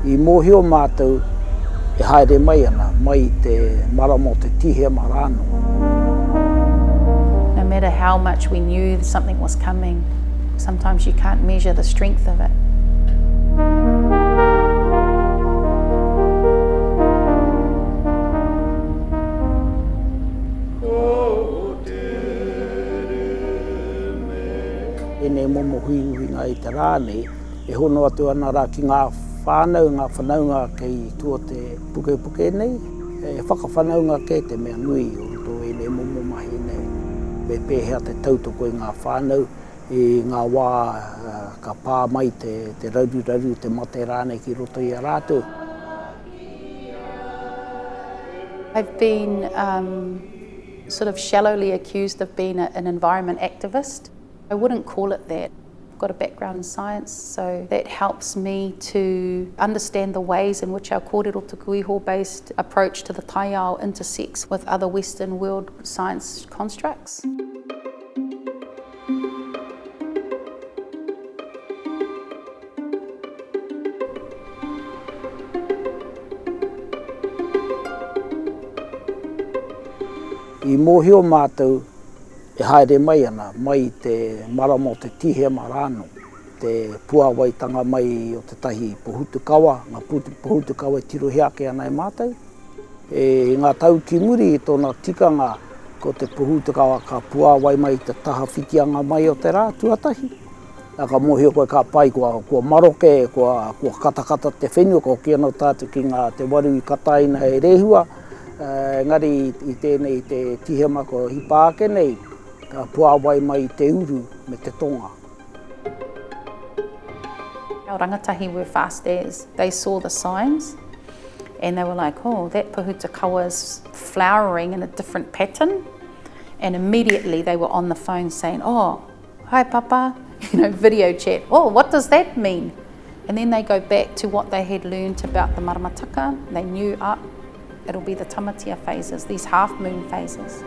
I mōhio mātou e haere mai ana, mai te marama o te tihe marano. No matter how much we knew something was coming, sometimes you can't measure the strength of it. E nei momo huihuinga i te rāne, e hono atu ana rā ki ngā whānau, ngā whanaunga kei tua te puke nei. E whakawhanaunga kei te mea nui o to e nei momo mahi nei. Me pēhea te tautoko i ngā whānau, i ngā wā ka pā mai te rauru, te mate rāne ki roto i a rātou. I've been sort of shallowly accused of being an environment activist. I wouldn't call it that. I've got a background in science, so that helps me to understand the ways in which our kōrero tuku iho-based approach to the taiao intersects with other Western world science constructs. I mōhio mātou e haere mai ana, mai te marama o te tihe marano, te puawaitanga mai o te tahi pohutu kawa, ngā pohutu kawa e tirohiake ana e mātou. E ngā tau ki muri i tōna tikanga ko te pohutu kawa ka puawai mai te taha whitianga mai o te rā tuatahi. Nā ka mōhio koe ka pai kua maroke, kua katakata te whenua, ko Hokianga tātou ki ngā te waru i kataina e rehua. Ngari i tēnei te tihe mako hipāke nei, ka puawai mai te uru me te tonga. Our rangatahi were fast as they saw the signs and they were like, oh, that pohutu kawa is flowering in a different pattern. And immediately they were on the phone saying, oh, hi papa, video chat. Oh, what does that mean? And then they go back to what they had learned about the maramataka. They knew, it'll be the tamatia phases, these half moon phases.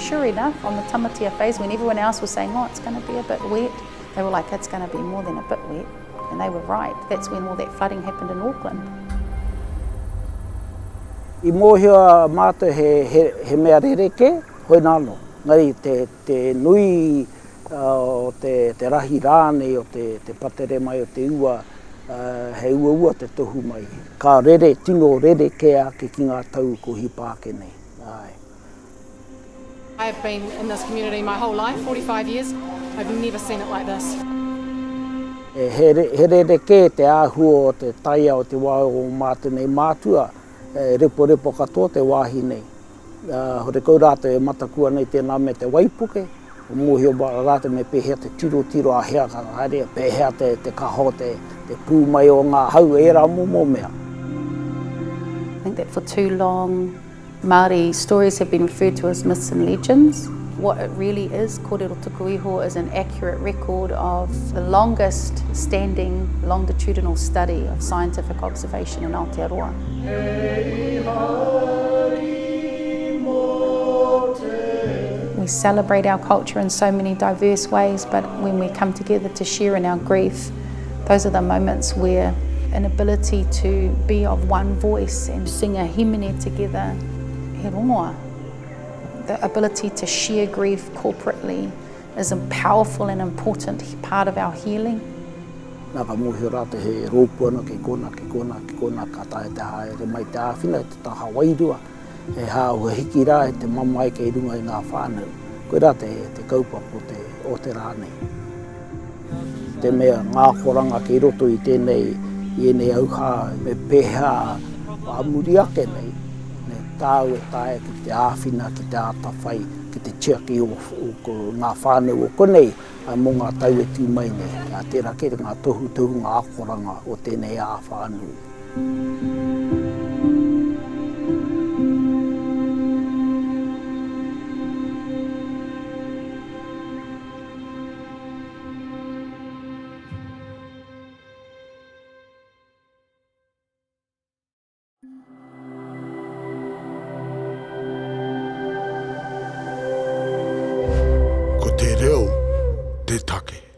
Sure enough, on the tamatia phase, when everyone else was saying, oh, it's going to be a bit wet, they were like, it's going to be more than a bit wet. And they were right. That's when all that flooding happened in Auckland. I mōhio mātou he mea rereke, hoi nāno. Ngari te nui o te rahi rāne o te patere mai o te ua, he ua te tohu mai. Ka tino rere ke ake ki ngā tau ko hipāke nei. I've been in this community my whole life, 45 years. I've never seen it like this. He rereke te āhua o te taia o te wā o mātou nei mātua, repo katoa te wāhi nei. Hore kaurātou e matakua nei tēnā me te waipuke, o mōhio rātou me pēhea te tiro a hea ka haere, pēhea te kaho, te pū mai o ngā hau e rā mō mea. I think that for too long, Māori stories have been referred to as myths and legends. What it really is, kōrero tuku iho, is an accurate record of the longest standing longitudinal study of scientific observation in Aotearoa. We celebrate our culture in so many diverse ways, but when we come together to share in our grief, those are the moments where an ability to be of one voice and sing a himene together, he rongoa. The ability to share grief corporately is a powerful and important part of our healing. Nā ka mōhio rātou he rōpuana ke kona ka tae te haere mai te āwhina, te taha wairua, e hāua hiki rā e te mamai kei runga i ngā whānau. Koe rā te kaupapa o te rānei. Te mea ngā koranga kei roto i tēnei i enei auha me pēhea amuri ake nei, tāu e tae ki te āwhina, ki te ātawhai, ki te tiaki o ngā whānau o konei, mō ngā tau e tū mai nei, ngā tērā kere ngā tohu ngā akoranga o tēnei ā whānau. Ko te reo take.